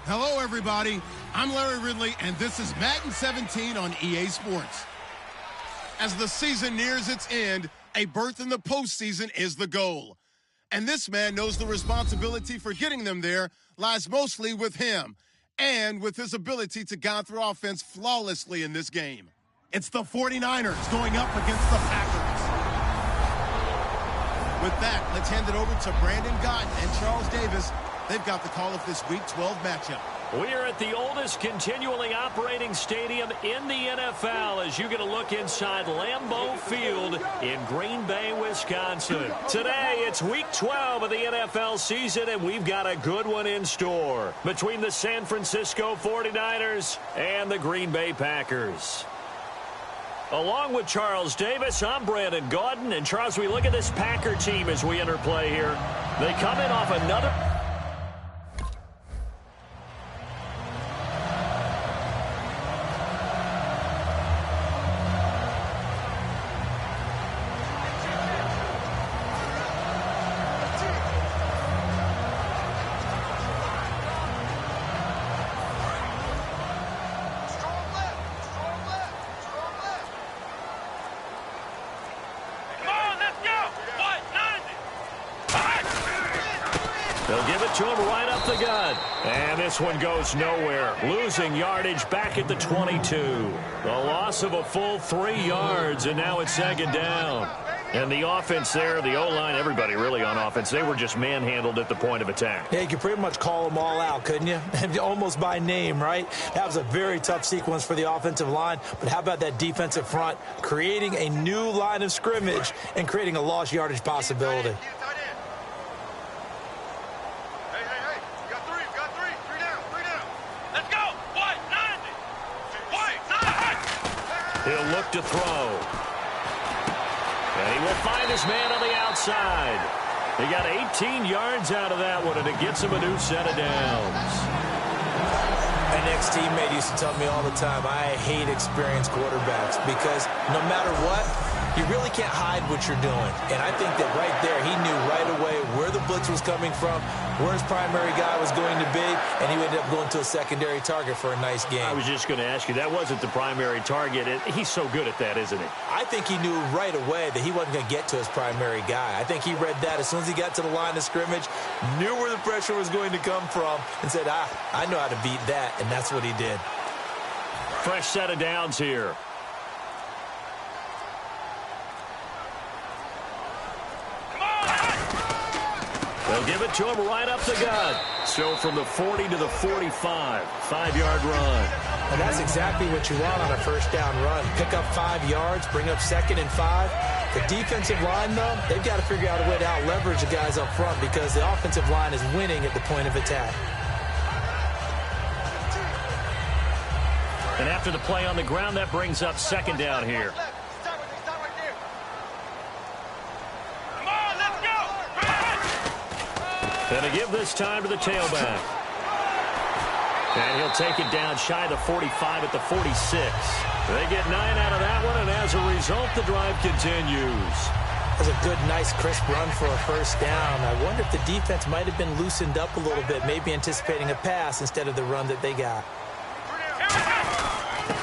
Hello, everybody. I'm Larry Ridley, and this is Madden 17 on EA Sports. As the season nears its end, a berth in the postseason is the goal. And this man knows the responsibility for getting them there lies mostly with him and with his ability to guide through offense flawlessly in this game. It's the 49ers going up against the Packers. With that, let's hand it over to Brandon Gott and Charles Davis. They've got the call of this Week 12 matchup. We are at the oldest continually operating stadium in the NFL as you get a look inside Lambeau Field in Green Bay, Wisconsin. Today, it's Week 12 of the NFL season, and we've got a good one in store between the San Francisco 49ers and the Green Bay Packers. Along with Charles Davis, I'm Brandon Gaudin. And, Charles, we look at this Packer team as we interplay here. They come in off another... They'll give it to him right up the gut. And this one goes nowhere. Losing yardage back at the 22. The loss of a full 3 yards, and now it's second down. And the offense there, the O-line, everybody really on offense, they were just manhandled at the point of attack. Yeah, you could pretty much call them all out, couldn't you? Almost by name, right? That was a very tough sequence for the offensive line. But how about that defensive front creating a new line of scrimmage and creating a lost yardage possibility? He'll look to throw. And he will find his man on the outside. He got 18 yards out of that one, and it gets him a new set of downs. An ex-teammate used to tell me all the time, I hate experienced quarterbacks because no matter what, you really can't hide what you're doing. And I think that right there, he knew right away where the blitz was coming from, where his primary guy was going to be, and he ended up going to a secondary target for a nice game. I was just going to ask you, that wasn't the primary target. He's so good at that, isn't he? I think he knew right away that he wasn't going to get to his primary guy. I think he read that as soon as he got to the line of scrimmage, knew where the pressure was going to come from, and said, I know how to beat that, and that's what he did. Fresh set of downs here. They'll give it to him right up the gut. So from the 40 to the 45, 5-yard run. And that's exactly what you want on a first down run. Pick up 5 yards, bring up 2nd and 5. The defensive line, though, they've got to figure out a way to out-leverage the guys up front because the offensive line is winning at the point of attack. And after the play on the ground, that brings up second down here. And to give this time to the tailback. And he'll take it down shy of the 45 at the 46. They get 9 out of that one, and as a result, the drive continues. That's a good, nice, crisp run for a first down. I wonder if the defense might have been loosened up a little bit, maybe anticipating a pass instead of the run that they got.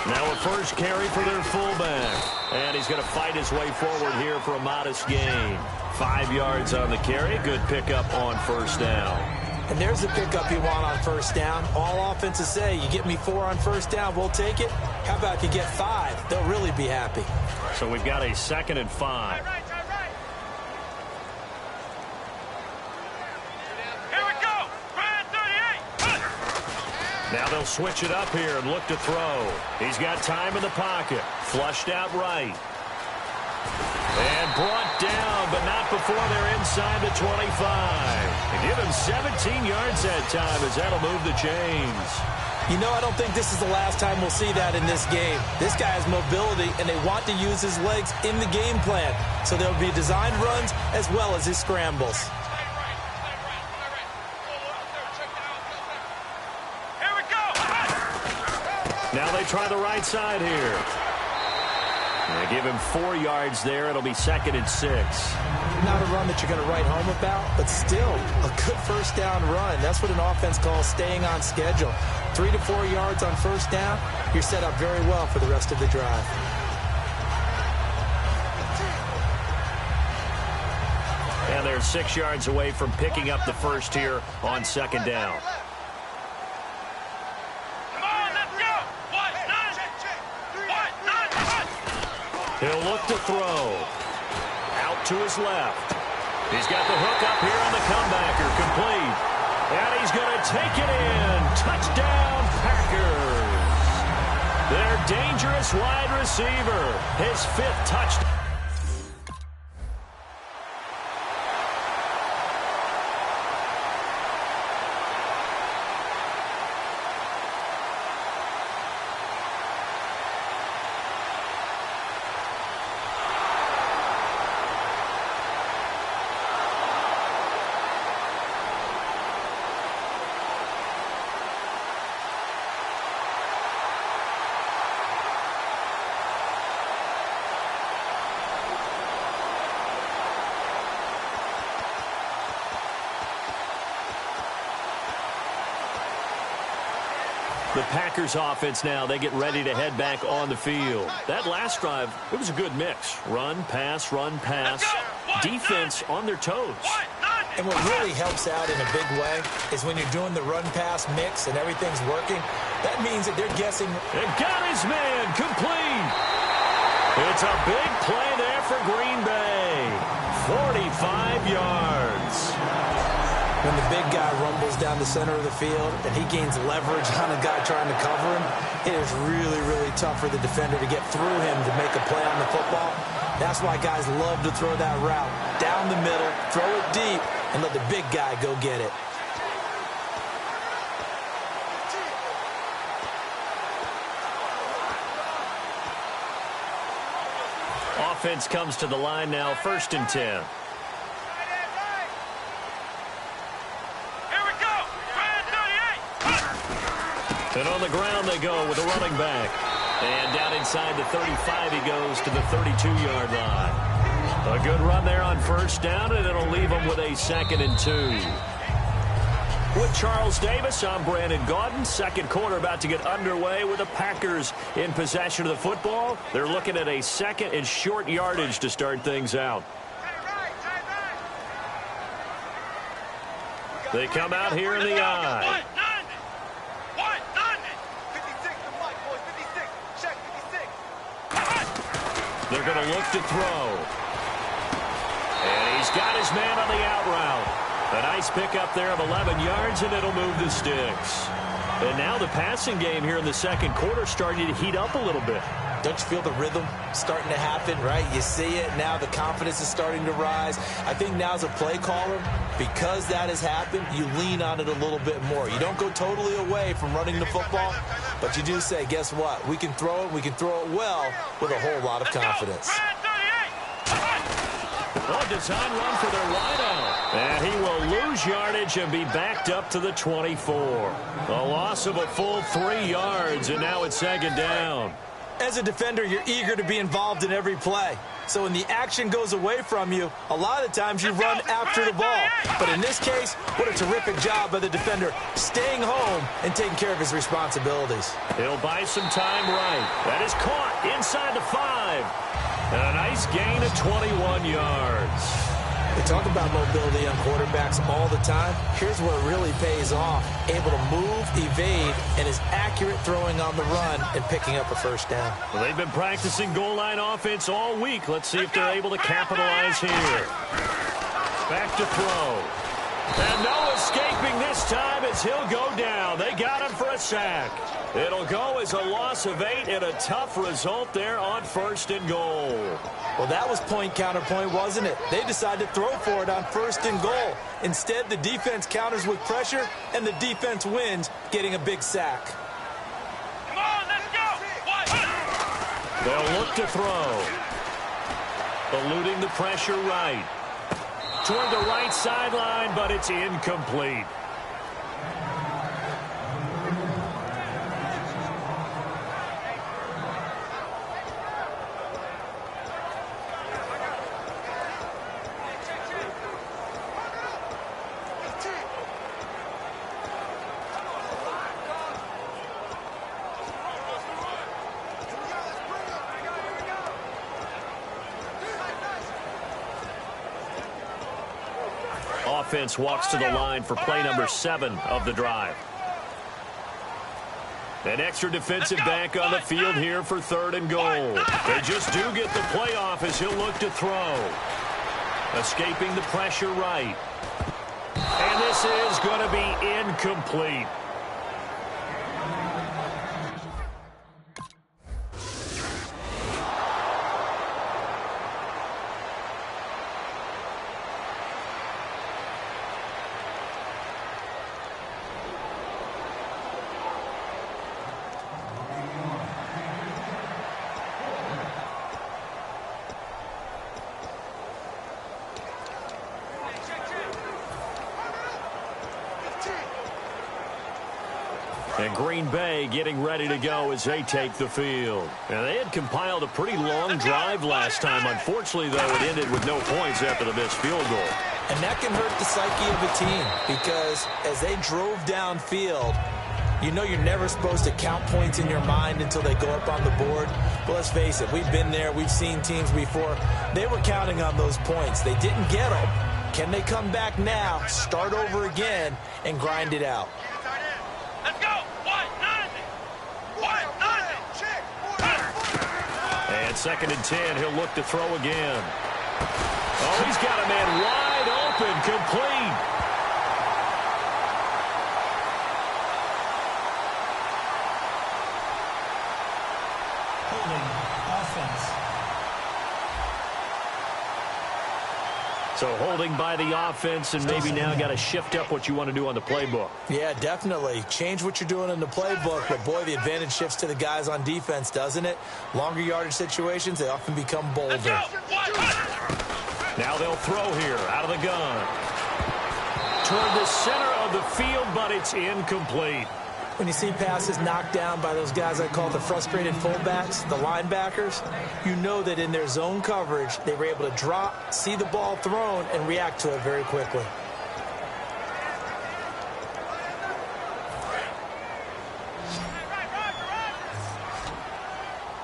Now a first carry for their fullback. And he's going to fight his way forward here for a modest gain. 5 yards on the carry. Good pickup on first down. And there's the pickup you want on first down. All offenses say, you get me 4 on first down, we'll take it. How about if you get 5? They'll really be happy. So we've got a 2nd and 5. Now they'll switch it up here and look to throw. He's got time in the pocket. Flushed out right. And brought down, but not before they're inside the 25. And give him 17 yards that time as that'll move the chains. You know, I don't think this is the last time we'll see that in this game. This guy has mobility, and they want to use his legs in the game plan. So there'll be designed runs as well as his scrambles. Here we go. Now they try the right side here. They give him 4 yards there. It'll be 2nd and 6. Not a run that you're going to write home about, but still a good first down run. That's what an offense calls staying on schedule. 3 to 4 yards on first down, you're set up very well for the rest of the drive. And they're 6 yards away from picking up the first here on 2nd down. He'll look to throw. Out to his left. He's got the hook up here on the comebacker. Complete. And he's going to take it in. Touchdown, Packers. Their dangerous wide receiver. His 5th touchdown. The Packers offense now, they get ready to head back on the field. That last drive, it was a good mix. Run, pass, defense on their toes. And what really helps out in a big way is when you're doing the run-pass mix and everything's working, that means that they're guessing. It got his man, complete. It's a big play there for Green Bay. 45 yards. When the big guy rumbles down the center of the field and he gains leverage on a guy trying to cover him, it is really, really tough for the defender to get through him to make a play on the football. That's why guys love to throw that route down the middle, throw it deep, and let the big guy go get it. Offense comes to the line now, 1st and 10. And on the ground they go with a running back. And down inside the 35 he goes to the 32-yard line. A good run there on 1st down, and it'll leave him with a 2nd and 2. With Charles Davis, I'm Brandon Gaudin. 2nd quarter about to get underway with the Packers in possession of the football. They're looking at a 2nd and short yardage to start things out. They come out here in the eye. They're going to look to throw. And he's got his man on the out route. A nice pickup there of 11 yards, and it'll move the sticks. And now the passing game here in the 2nd quarter starting to heat up a little bit. Don't you feel the rhythm starting to happen, right? You see it now. The confidence is starting to rise. I think now as a play caller, because that has happened, you lean on it a little bit more. You don't go totally away from running the football, but you do say, guess what? We can throw it. We can throw it well with a whole lot of confidence. A design run for their wideout. And he will lose yardage and be backed up to the 24. A loss of a full 3 yards, and now it's 2nd down. As a defender, you're eager to be involved in every play. So when the action goes away from you, a lot of times you run after the ball. But in this case, what a terrific job by the defender staying home and taking care of his responsibilities. He'll buy some time right. That is caught inside the 5. And a nice gain of 21 yards. We talk about mobility on quarterbacks all the time. Here's where it really pays off. Able to move, evade, and is accurate throwing on the run and picking up a 1st down. Well, they've been practicing goal line offense all week. Let's see if they're able to capitalize here. Back to throw. And no escaping this time as he'll go down. They got him for a sack. It'll go as a loss of 8 and a tough result there on 1st and goal. Well, that was point counterpoint, wasn't it? They decided to throw for it on 1st and goal. Instead, the defense counters with pressure, and the defense wins, getting a big sack. Come on, let's go! They'll look to throw. Eluding the pressure right. Toward the right sideline, but it's incomplete. offense walks to the line for play number 7 of the drive. An extra defensive back on the field here for 3rd and goal. They just do get the play off as he'll look to throw. Escaping the pressure right. And this is going to be incomplete. And Green Bay getting ready to go as they take the field. Now, they had compiled a pretty long drive last time. Unfortunately, though, it ended with no points after the missed field goal. And that can hurt the psyche of a team because as they drove downfield, you know you're never supposed to count points in your mind until they go up on the board. But let's face it, we've been there. We've seen teams before. They were counting on those points. They didn't get them. Can they come back now, start over again, and grind it out? Let's go. And 2nd and 10, he'll look to throw again. Oh, he's got a man wide open, complete. Holding offense. So holding by the offense, and maybe now got to shift up what you want to do on the playbook. Yeah, definitely. Change what you're doing in the playbook, but boy, the advantage shifts to the guys on defense, doesn't it? Longer yardage situations, they often become bolder. Now they'll throw here, out of the gun. Toward the center of the field, but it's incomplete. When you see passes knocked down by those guys I call the frustrated fullbacks, the linebackers, you know that in their zone coverage, they were able to drop, see the ball thrown, and react to it very quickly.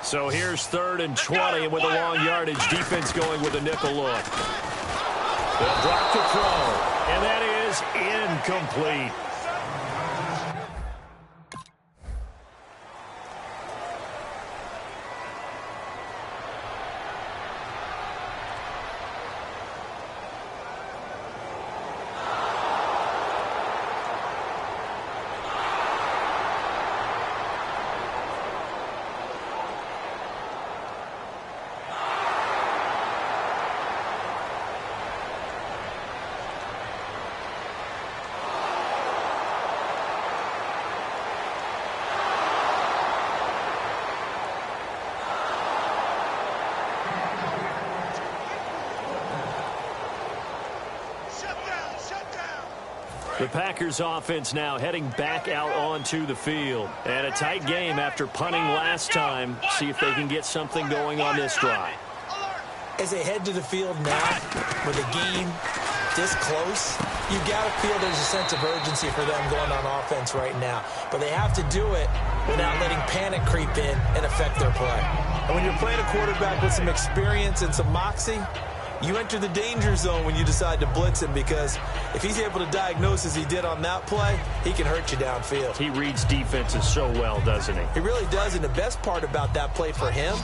So here's 3rd and 20, and with a long yardage, defense going with a nickel look. They'll drop to throw, and that is incomplete. The Packers offense now heading back out onto the field. And a tight game after punting last time. See if they can get something going on this drive. As they head to the field now, with the game this close, you got to feel there's a sense of urgency for them going on offense right now. But they have to do it without letting panic creep in and affect their play. And when you're playing a quarterback with some experience and some moxie, you enter the danger zone when you decide to blitz him, because if he's able to diagnose as he did on that play, he can hurt you downfield. He reads defenses so well, doesn't he? He really does, and the best part about that play for him,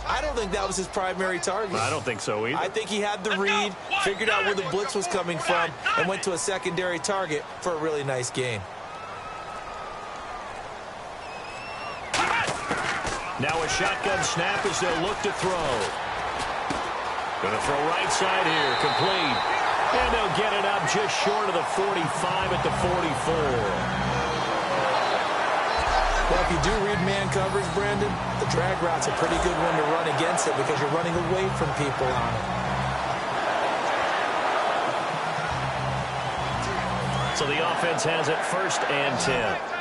I don't think that was his primary target. I don't think so either. I think he had the read, figured out where the blitz was coming from, and went to a secondary target for a really nice gain. Now a shotgun snap as they'll look to throw. Going to throw right side here, complete. And they'll get it up just short of the 45 at the 44. Well, if you do read man coverage, Brandon, the drag route's a pretty good one to run against it because you're running away from people on it. So the offense has it 1st and 10.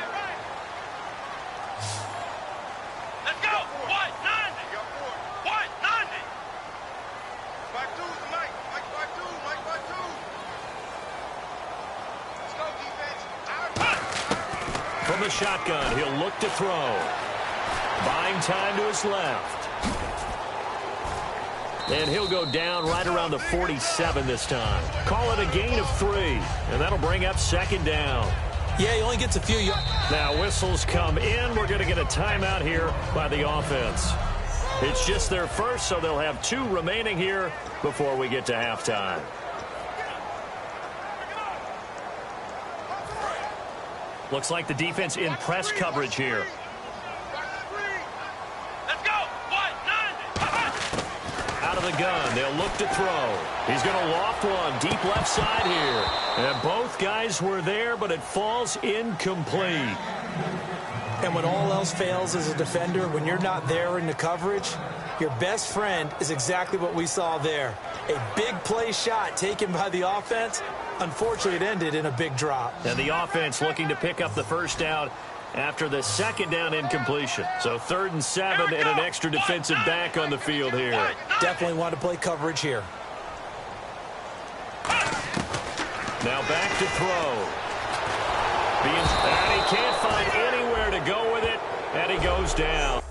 From the shotgun, he'll look to throw. Buying time to his left. And he'll go down right around the 47 this time. Call it a gain of 3, and that'll bring up second down. Yeah, he only gets a few yards. Now whistles come in. We're going to get a timeout here by the offense. It's just their first, so they'll have 2 remaining here before we get to halftime. Looks like the defense in press coverage here. Let's go. Out of the gun, they'll look to throw. He's going to loft one deep left side here. And both guys were there, but it falls incomplete. And when all else fails as a defender, when you're not there in the coverage, your best friend is exactly what we saw there. A big play shot taken by the offense. Unfortunately, it ended in a big drop. And the offense looking to pick up the first down after the second down incompletion. So 3rd and 7 and an extra defensive back on the field here. Definitely want to play coverage here. Now back to throw. And he can't find anywhere to go with it, and he goes down.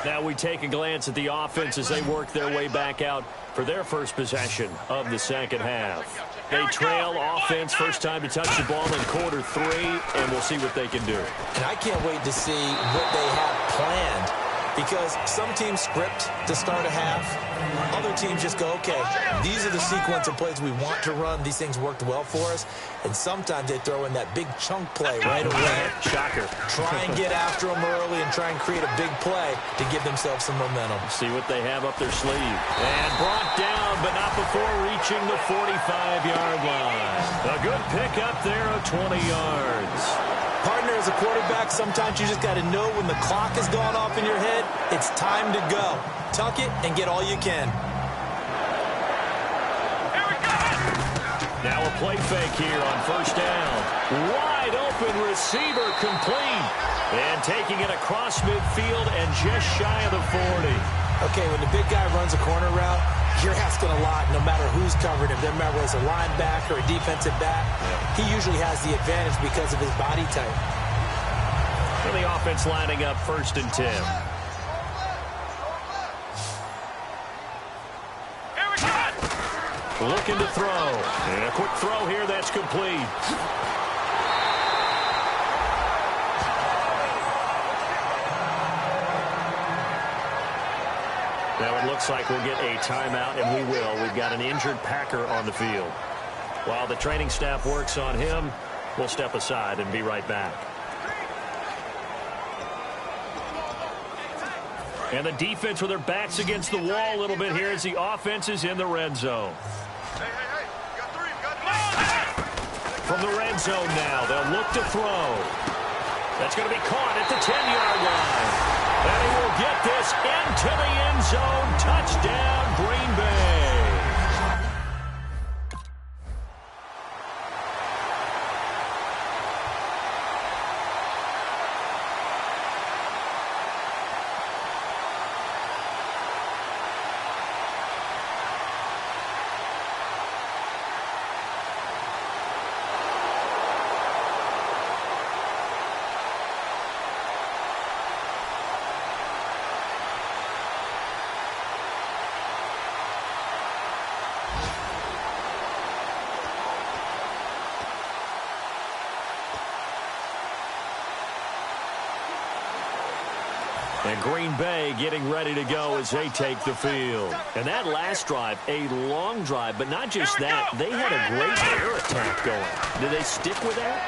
Now we take a glance at the offense as they work their way back out for their first possession of the second half. They trail offense, first time to touch the ball in quarter 3, and we'll see what they can do. And I can't wait to see what they have planned, because some teams script to start a half. Other teams just go, okay, these are the sequence of plays we want to run. These things worked well for us. And sometimes they throw in that big chunk play right away. Shocker. Try and get after them early and try and create a big play to give themselves some momentum. See what they have up their sleeve. And brought down, but not before reaching the 45-yard line. A good pickup there of 20 yards. Partner, as a quarterback, sometimes you just got to know when the clock has gone off in your head, it's time to go. Tuck it and get all you can. Now a play fake here on first down. Wide open receiver complete. And taking it across midfield and just shy of the 40. Okay, when the big guy runs a corner route, you're asking a lot no matter who's covered him. Doesn't matter whether it's a linebacker or a defensive back. He usually has the advantage because of his body type. And the offense lining up 1st and 10. Looking to throw. And a quick throw here that's complete. Now it looks like we'll get a timeout, and we will. We've got an injured Packer on the field. While the training staff works on him, we'll step aside and be right back. And the defense with their backs against the wall a little bit here as the offense is in the red zone. From the red zone now, they'll look to throw. That's going to be caught at the 10-yard line. And he will get this into the end zone. Touchdown, Green Bay. And Green Bay getting ready to go as they take the field. And that last drive, a long drive, but not just that. They had a great air attack going. Did they stick with that?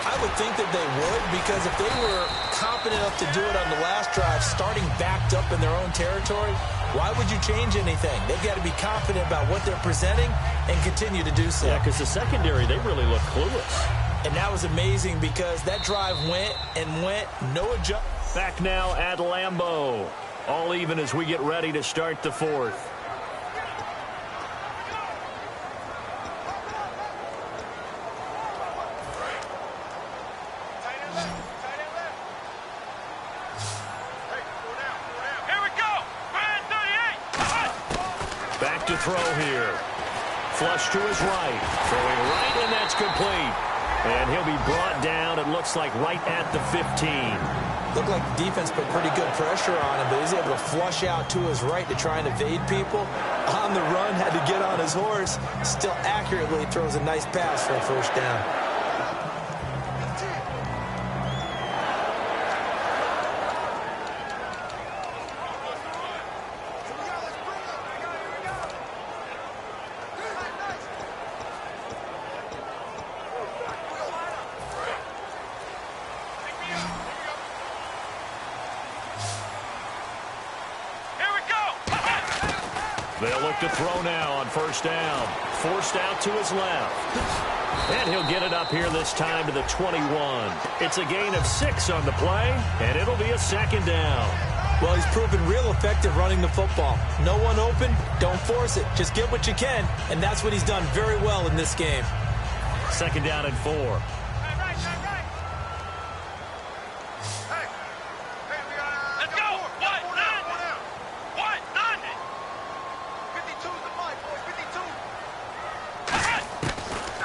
I would think that they would, because if they were confident enough to do it on the last drive, starting backed up in their own territory, why would you change anything? They've got to be confident about what they're presenting and continue to do so. Yeah, because the secondary, they really look clueless. And that was amazing because that drive went and went, no adjustment. Back now at Lambeau. All even as we get ready to start the fourth. Here we go. Man 38. Back to throw here. Flush to his right. Throwing right, and that's complete. And he'll be brought down, it looks like, right at the 15. Looked like the defense put pretty good pressure on him, but he's able to flush out to his right to try and evade people. On the run, had to get on his horse. Still accurately throws a nice pass for a first down. They'll look to throw now on first down. Forced out to his left. And he'll get it up here this time to the 21. It's a gain of 6 on the play, and it'll be a second down. Well, he's proven real effective running the football. No one open, don't force it. Just get what you can, and that's what he's done very well in this game. Second down and 4.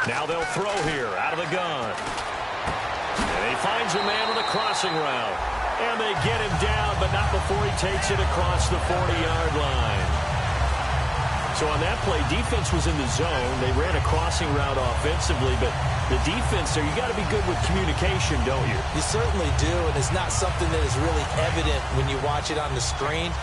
Now they'll throw here out of the gun. And he finds a man on the crossing route. And they get him down, but not before he takes it across the 40-yard line. So on that play, defense was in the zone. They ran a crossing route offensively, but the defense there, you got to be good with communication, don't you? You certainly do, and it's not something that is really evident when you watch it on the screen.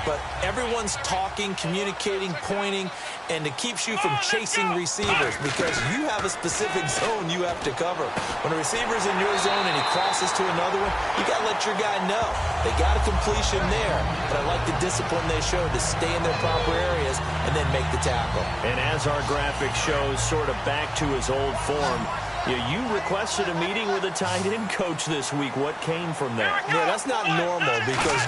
But everyone's talking, communicating, pointing, and it keeps you from chasing receivers because you have a specific zone you have to cover. When a receiver's in your zone and he crosses to another one, you got to let your guy know. They got a completion there, but I like the discipline they showed to stay in their proper areas and then make the tackle. And as our graphic shows, sort of back to his old form, you requested a meeting with a tight end coach this week. What came from that? Yeah, that's not normal because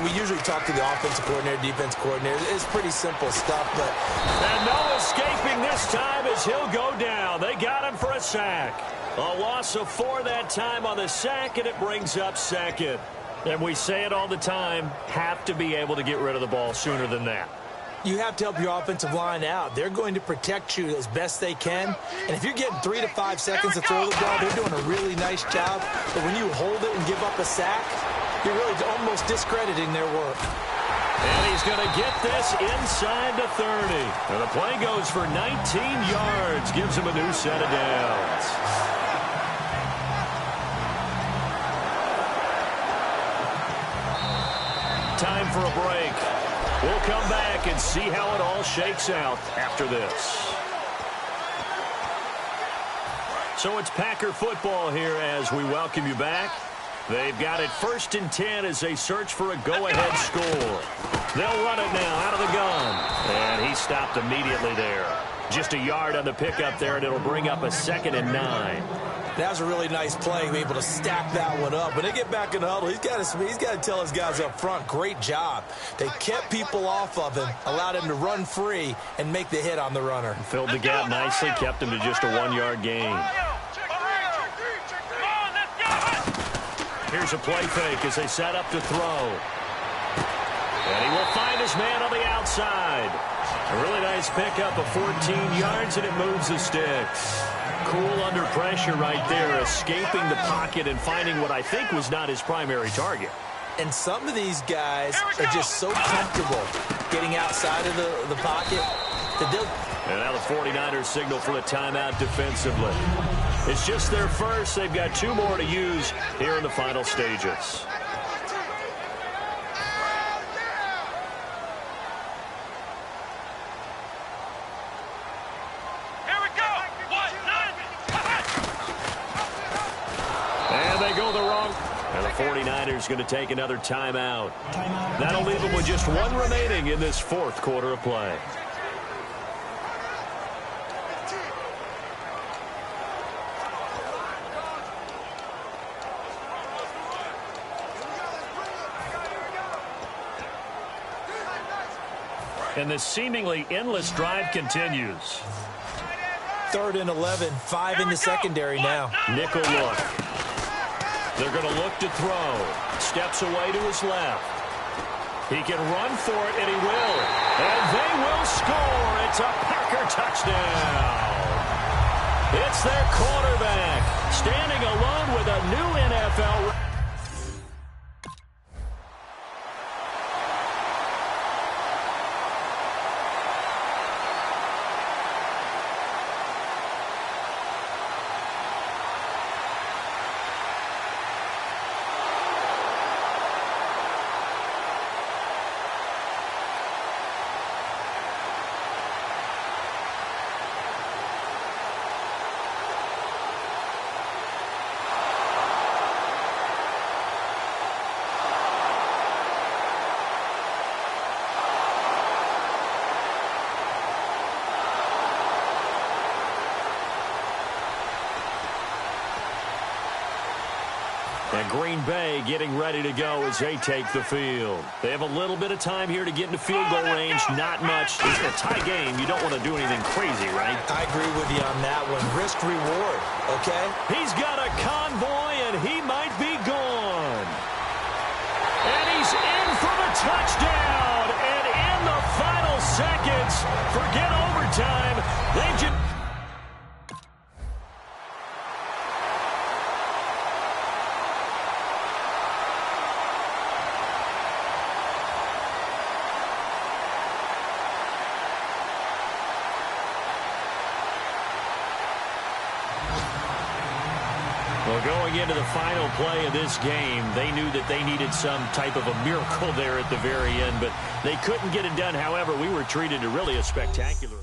we usually talk to the offensive coordinator, defense coordinator. It's pretty simple stuff, but... And no escaping this time as he'll go down. They got him for a sack. A loss of 4 that time on the sack, and it brings up second. And we say it all the time, have to be able to get rid of the ball sooner than that. You have to help your offensive line out. They're going to protect you as best they can. And if you're getting 3 to 5 seconds to throw the ball, they're doing a really nice job. But when you hold it and give up a sack, you're really almost discrediting their work. And he's going to get this inside the 30. And the play goes for 19 yards. Gives him a new set of downs. Time for a break. We'll come back and see how it all shakes out after this. So it's Packer football here as we welcome you back. They've got it 1st and 10 as they search for a go-ahead score. They'll run it now out of the gun. And he stopped immediately there. Just a yard on the pickup there, and it'll bring up a 2nd and 9. That was a really nice play, able to stack that one up. When they get back in the huddle, he's got to tell his guys up front, great job. They kept people off of him, allowed him to run free and make the hit on the runner. Filled the gap nicely, kept him to just a 1-yard gain. Here's a play fake as they set up to throw. And he will find his man on the outside. A really nice pickup of 14 yards, and it moves the sticks. Cool under pressure right there, escaping the pocket and finding what I think was not his primary target. And some of these guys are just so comfortable getting outside of the pocket that they'll... And now the 49ers signal for a timeout defensively. It's just their first. They've got 2 more to use here in the final stages. 49ers going to take another timeout. That'll leave them with just one remaining in this fourth quarter of play. And this seemingly endless drive continues. 3rd and 11, 5 in the secondary now. Nickel look. They're going to look to throw. Steps away to his left. He can run for it, and he will. And they will score. It's a Packer touchdown. It's their quarterback standing alone with a new NFL record. And Green Bay getting ready to go as they take the field. They have a little bit of time here to get into field goal range. Not much. It's a tie game. You don't want to do anything crazy, right? I agree with you on that one. Risk reward, okay? He's got a convoy, and he might be gone. And he's in for the touchdown. And in the final seconds, forget overtime. They just... Well, going into the final play of this game, they knew that they needed some type of a miracle there at the very end, but they couldn't get it done. However, we were treated to really a spectacular